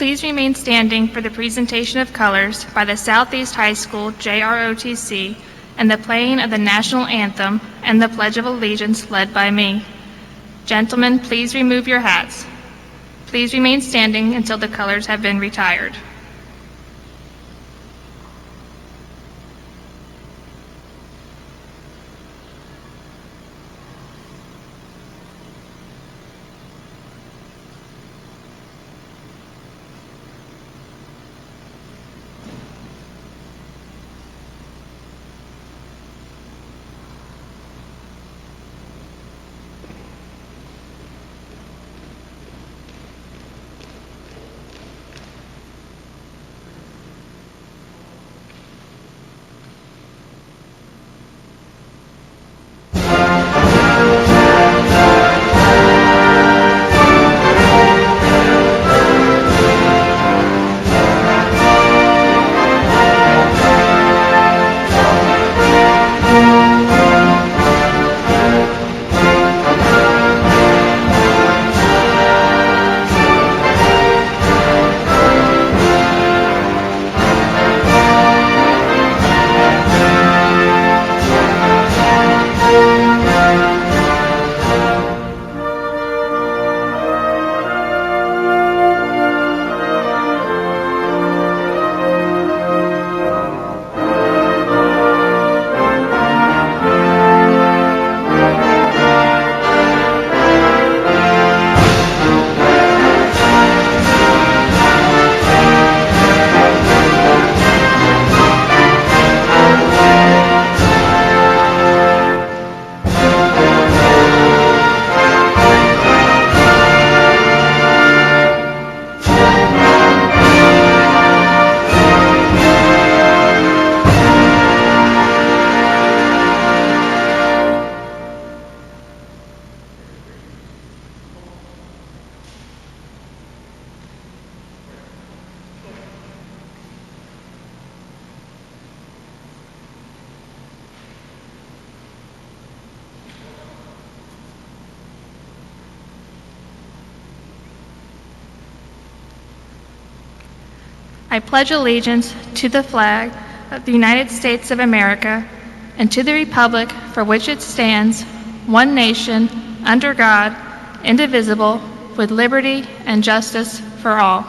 Please remain standing for the presentation of colors by the Southeast High School JROTC and the playing of the National Anthem and the Pledge of Allegiance led by me. Gentlemen, please remove your hats. Please remain standing until the colors have been retired. I pledge allegiance to the flag of the United States of America and to the republic for which it stands, one nation, under God, indivisible, with liberty and justice for all.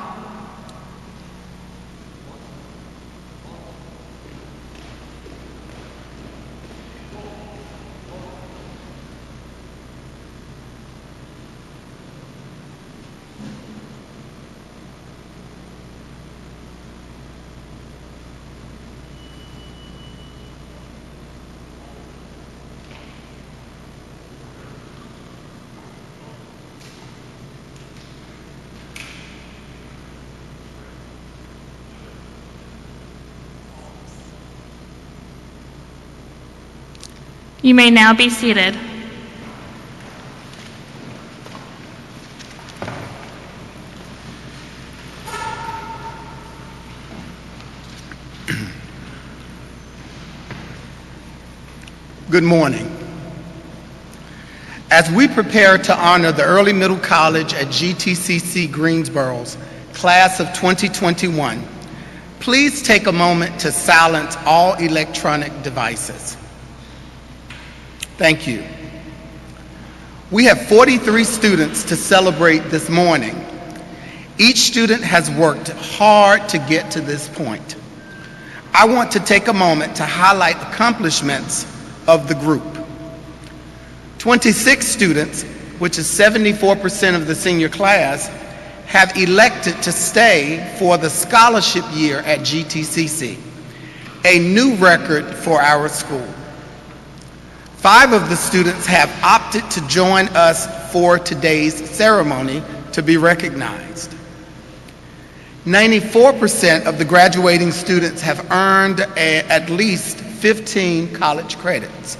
You may now be seated. Good morning. As we prepare to honor the Early Middle College at GTCC Greensboro's class of 2021, please take a moment to silence all electronic devices. Thank you. We have 43 students to celebrate this morning. Each student has worked hard to get to this point. I want to take a moment to highlight accomplishments of the group. 26 students, which is 74% of the senior class, have elected to stay for the scholarship year at GTCC, a new record for our school. 5 of the students have opted to join us for today's ceremony to be recognized. 94% of the graduating students have earned at least 15 college credits.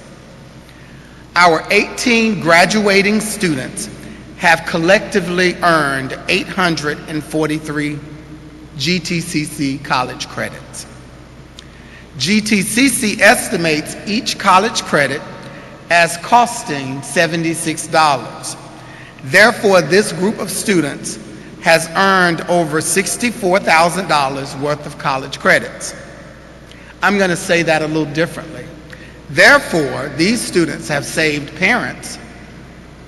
Our 18 graduating students have collectively earned 843 GTCC college credits. GTCC estimates each college credit as costing $76. Therefore, this group of students has earned over $64,000 worth of college credits. I'm going to say that a little differently. Therefore, these students have saved parents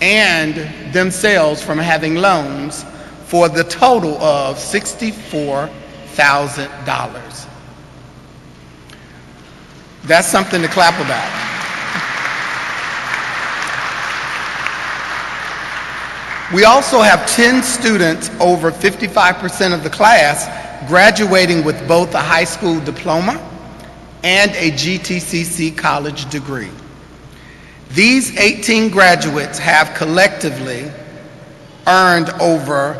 and themselves from having loans for the total of $64,000. That's something to clap about. We also have 10 students, over 55% of the class, graduating with both a high school diploma and a GTCC college degree. These 18 graduates have collectively earned over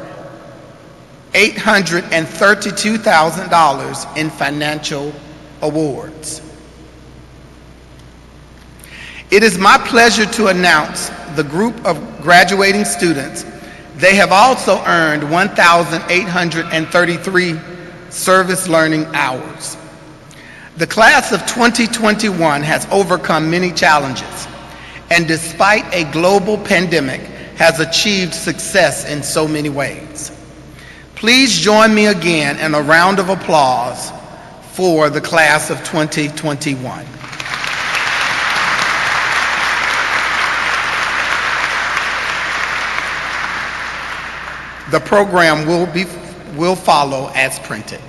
$832,000 in financial awards. It is my pleasure to announce the group of graduating students. They have also earned 1,833 service learning hours. The class of 2021 has overcome many challenges, and despite a global pandemic, has achieved success in so many ways. Please join me again in a round of applause for the class of 2021. The program will follow as printed.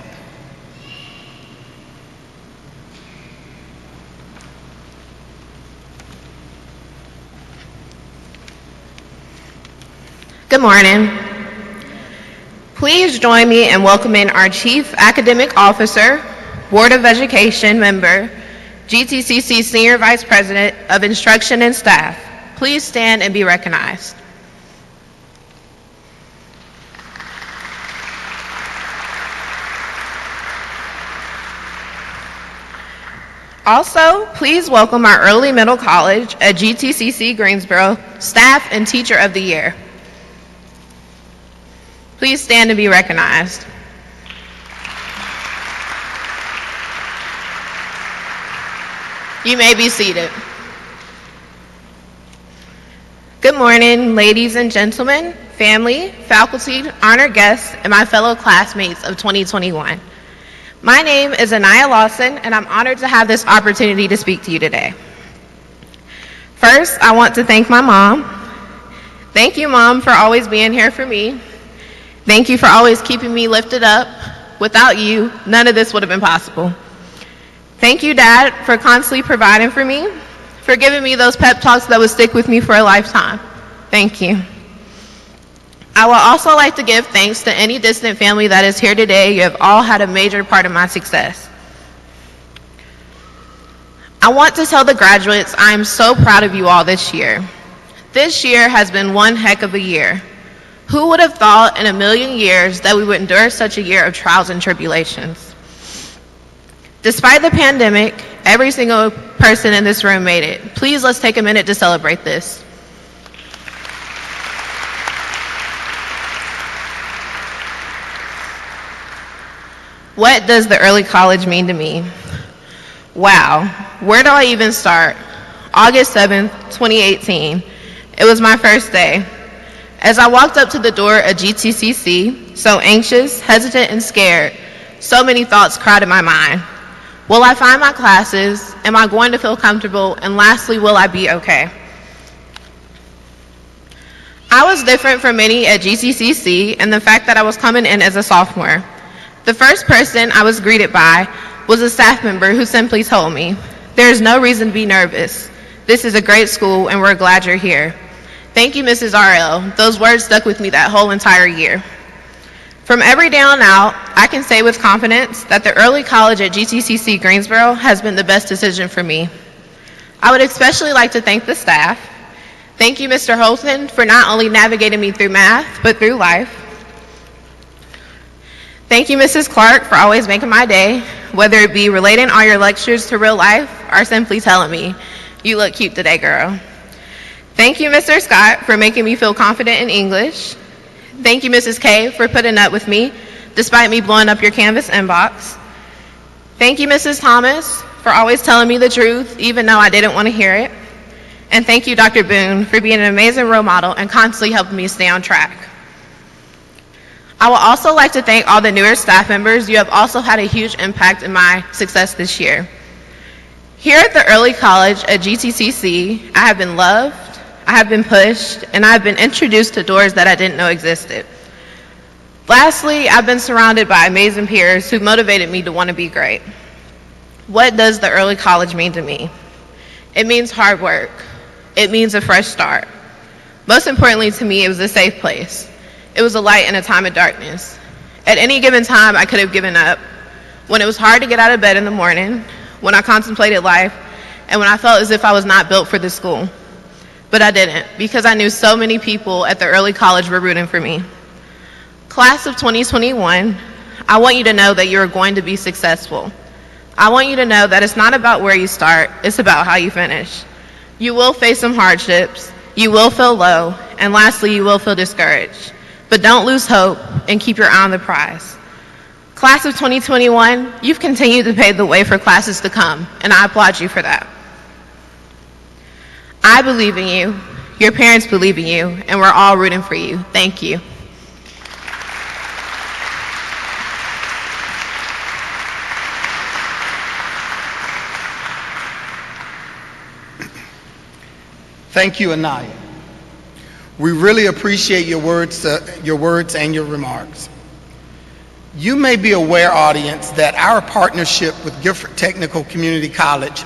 Good morning. Please join me in welcoming our Chief Academic Officer, Board of Education member, GTCC Senior Vice President of Instruction and Staff. Please stand and be recognized. Also, please welcome our Early Middle College at GTCC Greensboro Staff and Teacher of the Year. Please stand and be recognized. You may be seated. Good morning, ladies and gentlemen, family, faculty, honored guests, and my fellow classmates of 2021. My name is Anaya Lawson, and I'm honored to have this opportunity to speak to you today. First, I want to thank my mom. Thank you, Mom, for always being here for me. Thank you for always keeping me lifted up. Without you, none of this would have been possible. Thank you, Dad, for constantly providing for me, for giving me those pep talks that would stick with me for a lifetime. Thank you. I would also like to give thanks to any distant family that is here today. You have all had a major part of my success. I want to tell the graduates I am so proud of you all this year. This year has been one heck of a year. Who would have thought in a million years that we would endure such a year of trials and tribulations? Despite the pandemic, every single person in this room made it. Please, let's take a minute to celebrate this. What does the early college mean to me? Wow, where do I even start? August 7th, 2018. It was my first day. As I walked up to the door at GTCC, so anxious, hesitant, and scared, so many thoughts crowded my mind. Will I find my classes? Am I going to feel comfortable? And lastly, will I be okay? I was different from many at GCCC in the fact that I was coming in as a sophomore. The first person I was greeted by was a staff member who simply told me, "There is no reason to be nervous. This is a great school and we're glad you're here." Thank you, Mrs. RL. Those words stuck with me that whole entire year. From every day on out, I can say with confidence that the early college at GCCC Greensboro has been the best decision for me. I would especially like to thank the staff. Thank you, Mr. Holton, for not only navigating me through math, but through life. Thank you, Mrs. Clark, for always making my day, whether it be relating all your lectures to real life or simply telling me, "You look cute today, girl." Thank you, Mr. Scott, for making me feel confident in English. Thank you, Mrs. K, for putting up with me, despite me blowing up your Canvas inbox. Thank you, Mrs. Thomas, for always telling me the truth, even though I didn't want to hear it. And thank you, Dr. Boone, for being an amazing role model and constantly helping me stay on track. I would also like to thank all the newer staff members. You have also had a huge impact in my success this year. Here at the early college at GTCC, I have been loved, I have been pushed, and I have been introduced to doors that I didn't know existed. Lastly, I've been surrounded by amazing peers who motivated me to want to be great. What does the early college mean to me? It means hard work. It means a fresh start. Most importantly to me, it was a safe place. It was a light in a time of darkness. At any given time, I could have given up. When it was hard to get out of bed in the morning, when I contemplated life, and when I felt as if I was not built for this school. But I didn't, because I knew so many people at the early college were rooting for me. Class of 2021, I want you to know that you're going to be successful. I want you to know that it's not about where you start, it's about how you finish. You will face some hardships, you will feel low, and lastly, you will feel discouraged. But don't lose hope and keep your eye on the prize. Class of 2021, you've continued to pave the way for classes to come, and I applaud you for that. I believe in you, your parents believe in you, and we're all rooting for you. Thank you. Thank you, Anaya. We really appreciate your words and your remarks. You may be aware, audience, that our partnership with Gifford Technical Community College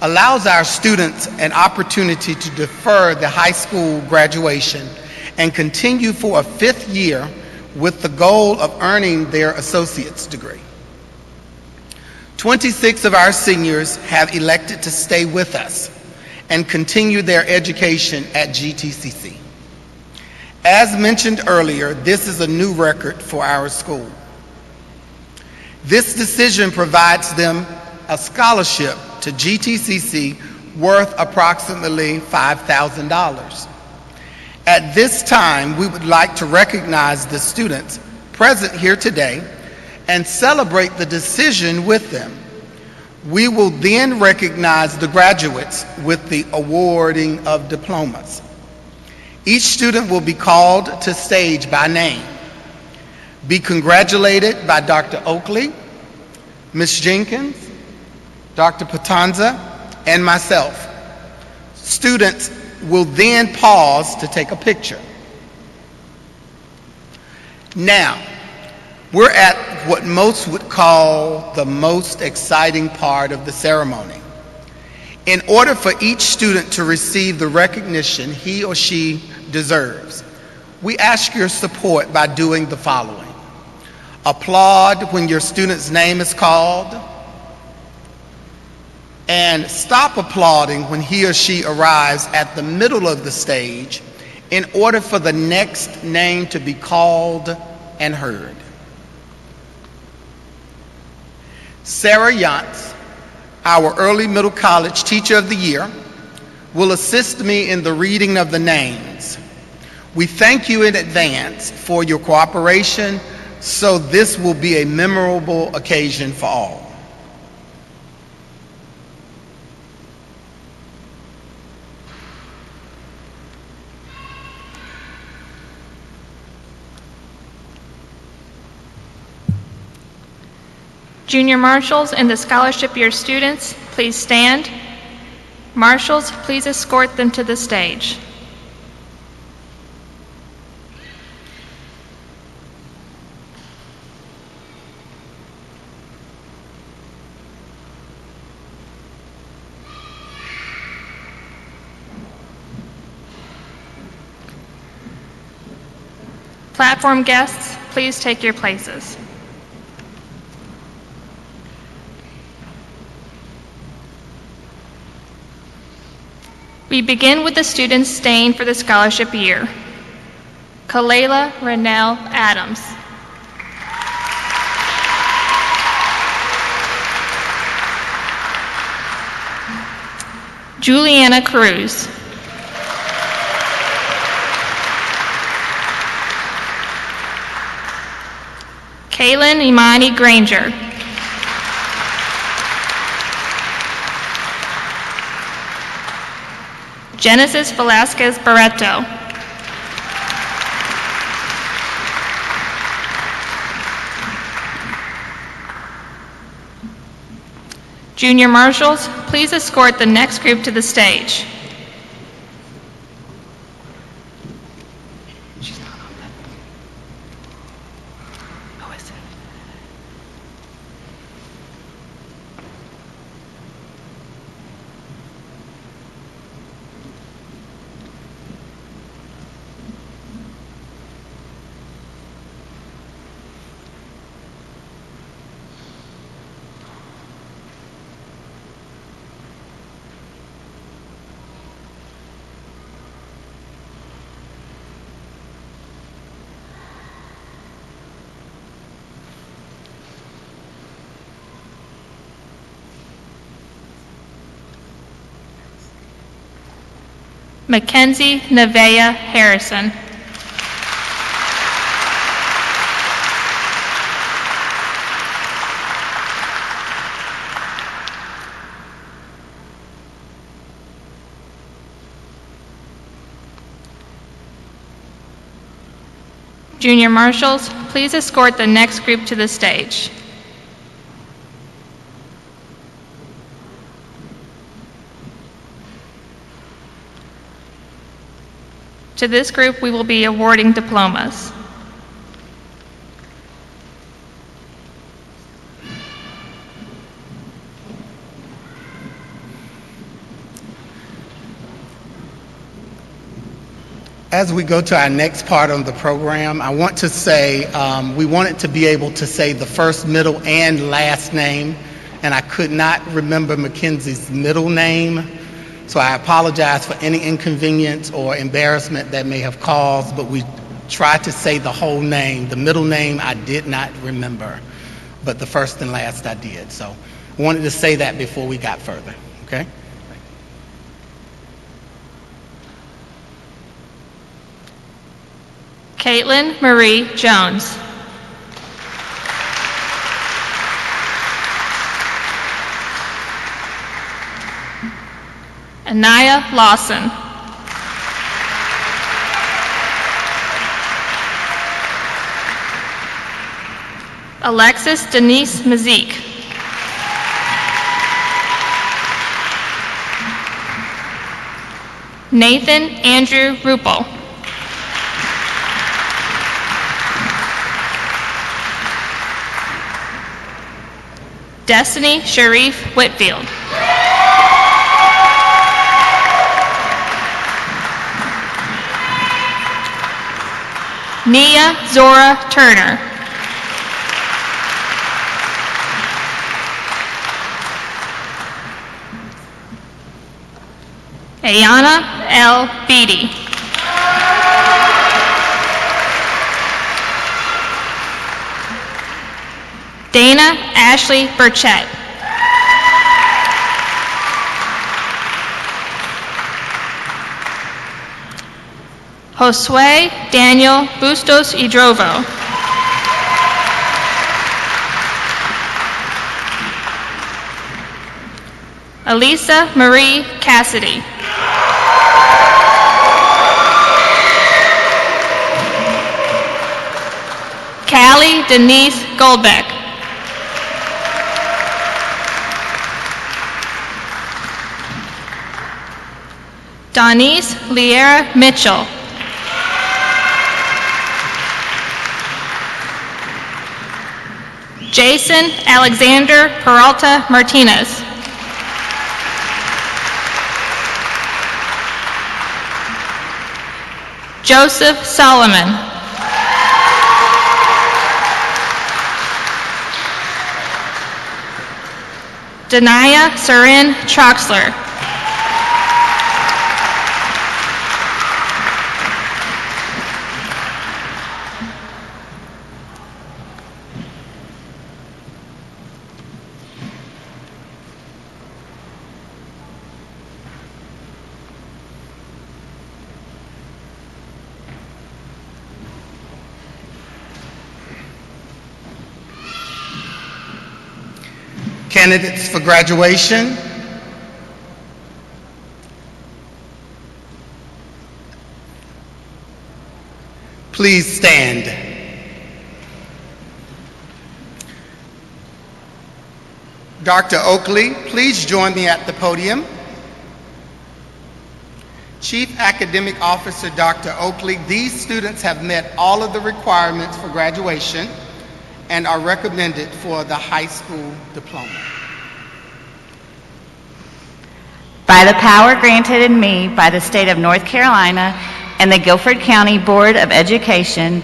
allows our students an opportunity to defer the high school graduation and continue for a 5th year with the goal of earning their associate's degree. 26 of our seniors have elected to stay with us and continue their education at GTCC. As mentioned earlier, this is a new record for our school. This decision provides them a scholarship to GTCC worth approximately $5,000. At this time, we would like to recognize the students present here today and celebrate the decision with them. We will then recognize the graduates with the awarding of diplomas. Each student will be called to stage by name, be congratulated by Dr. Oakley, Ms. Jenkins, Dr. Patanza, and myself. Students will then pause to take a picture. Now, we're at what most would call the most exciting part of the ceremony. In order for each student to receive the recognition he or she deserves, we ask your support by doing the following. Applaud when your student's name is called, and stop applauding when he or she arrives at the middle of the stage in order for the next name to be called and heard. Sarah Yantz, our early middle college teacher of the year, will assist me in the reading of the names. We thank you in advance for your cooperation, so this will be a memorable occasion for all. Junior marshals and the scholarship year students, please stand. Marshals, please escort them to the stage. Platform guests, please take your places. We begin with the students staying for the scholarship year. Kalela Renell Adams. Juliana Cruz. Kaylin Imani Granger. Genesis Velasquez Barreto. Junior marshals, please escort the next group to the stage. Mackenzie Nevaeh Harrison. Junior marshals, please escort the next group to the stage. To this group, we will be awarding diplomas. As we go to our next part of the program, I want to say we wanted to be able to say the first, middle, and last name, and I could not remember Mackenzie's middle name. So I apologize for any inconvenience or embarrassment that may have caused, but we tried to say the whole name. The middle name I did not remember, but the first and last I did. So I wanted to say that before we got further, okay? Caitlin Marie Jones. Anaya Lawson. Alexis Denise Mazik. Nathan Andrew Rupel. Destiny Sharif Whitfield. Nia Zora Turner. Ayana L. Beatty. Dana Ashley Burchett. Josue Daniel Bustos Idrovo. Elisa Marie Cassidy. Callie Denise Goldbeck. Donise Liera Mitchell. Jason Alexander Peralta Martinez. Joseph Solomon. Denia Sarin Troxler. Candidates for graduation. Please stand. Dr. Oakley, please join me at the podium. Chief Academic Officer Dr. Oakley, these students have met all of the requirements for graduation and are recommended for the high school diploma. By the power granted in me by the state of North Carolina and the Guilford County Board of Education,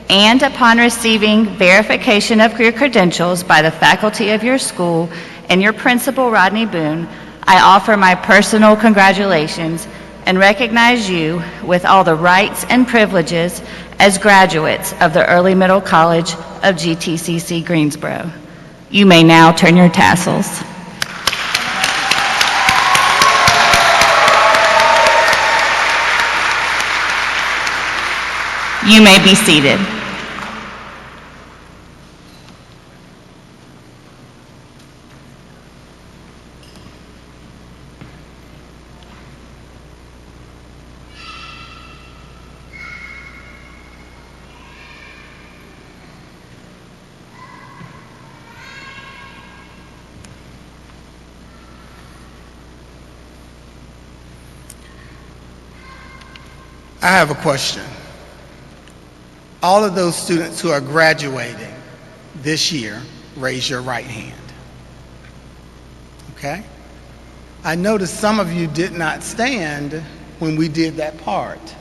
and upon receiving verification of your credentials by the faculty of your school and your principal, Rodney Boone, I offer my personal congratulations and recognize you with all the rights and privileges as graduates of the Early Middle College of GTCC Greensboro. You may now turn your tassels. You may be seated. I have a question. All of those students who are graduating this year, raise your right hand. Okay? I noticed some of you did not stand when we did that part.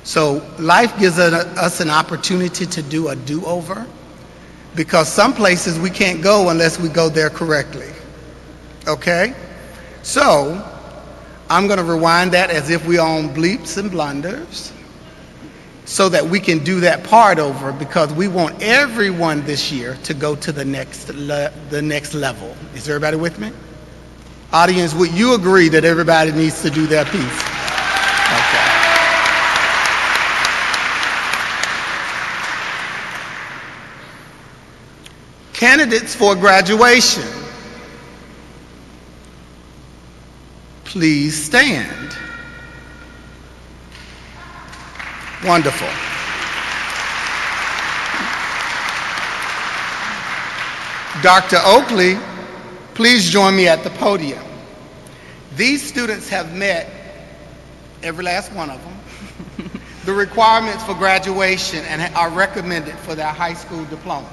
So life gives us an opportunity to do a do-over, because some places we can't go unless we go there correctly. Okay? So I'm going to rewind that as if we own bleeps and blunders, so that we can do that part over, because we want everyone this year to go to the next level. Is everybody with me? Audience, would you agree that everybody needs to do their piece? Okay. Candidates for graduation, please stand. Wonderful. Dr. Oakley, please join me at the podium. These students have met, every last one of them, the requirements for graduation and are recommended for their high school diploma.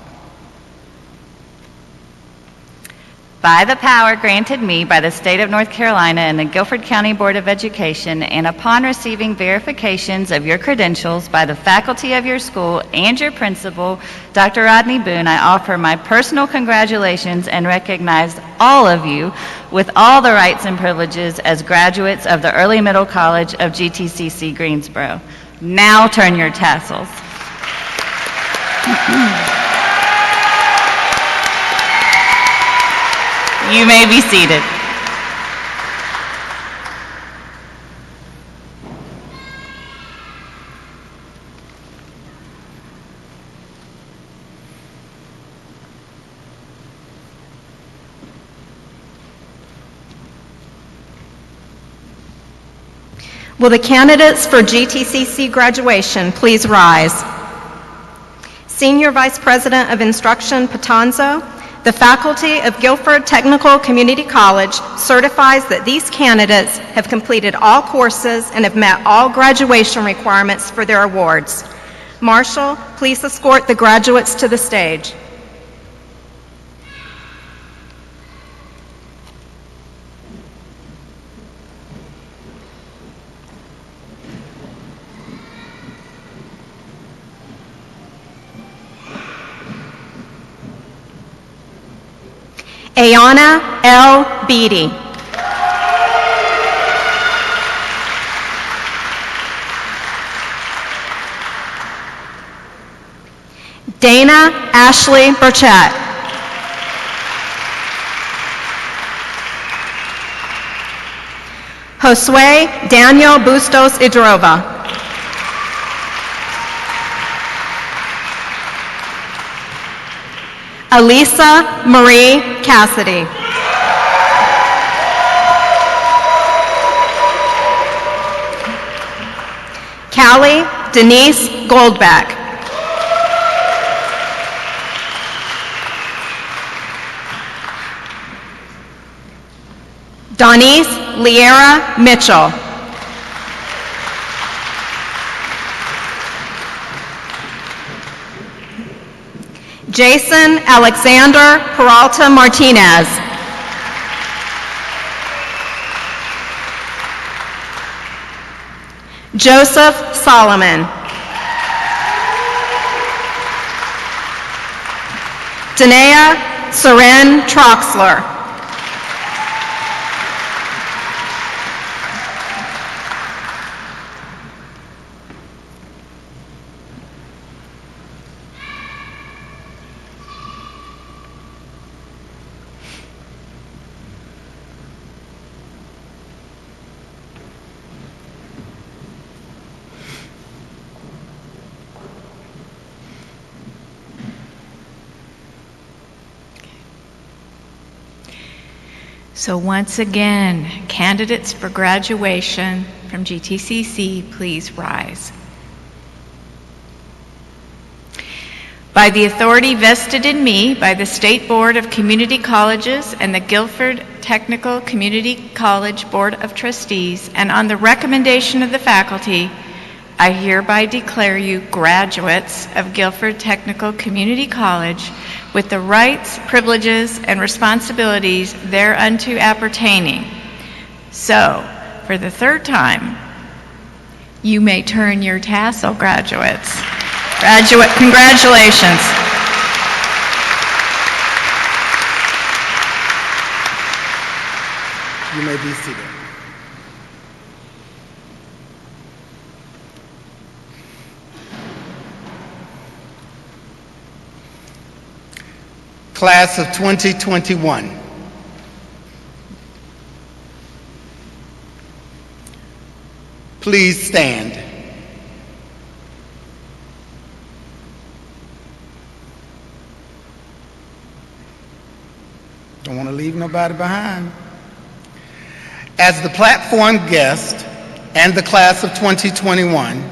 By the power granted me by the state of North Carolina and the Guilford County Board of Education, and upon receiving verifications of your credentials by the faculty of your school and your principal, Dr. Rodney Boone, I offer my personal congratulations and recognize all of you with all the rights and privileges as graduates of the Early Middle College of GTCC Greensboro. Now turn your tassels. You may be seated. Will the candidates for GTCC graduation please rise? Senior Vice President of Instruction Patanzo, the faculty of Guilford Technical Community College certifies that these candidates have completed all courses and have met all graduation requirements for their awards. Marshall, please escort the graduates to the stage. Ayana L. Beatty. Dana Ashley Burchett. Josue Daniel Bustos Idrova. Elisa Marie Cassidy. Callie Denise Goldbeck. Donise Liera Mitchell. Jason Alexander Peralta Martinez. Joseph Solomon. Danae Seren Troxler. So once again, candidates for graduation from GTCC, please rise. By the authority vested in me by the State Board of Community Colleges and the Guilford Technical Community College Board of Trustees, and on the recommendation of the faculty, I hereby declare you graduates of Guilford Technical Community College with the rights, privileges, and responsibilities thereunto appertaining. So, for the third time, you may turn your tassel, graduates. Congratulations. You may be seated. Class of 2021. Please stand. Don't want to leave nobody behind. As the platform guest and the class of 2021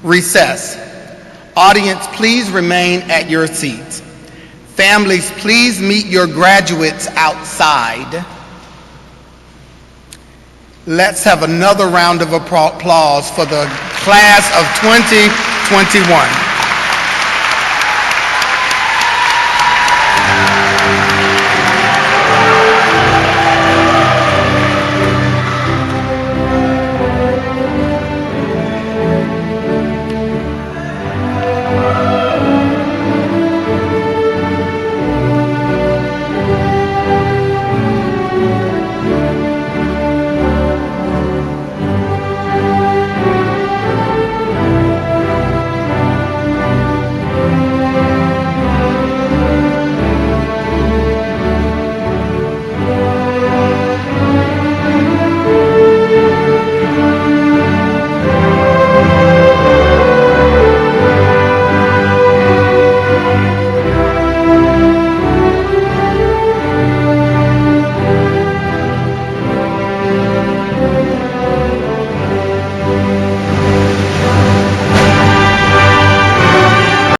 recess, audience, please remain at your seats. Families, please meet your graduates outside. Let's have another round of applause for the class of 2021.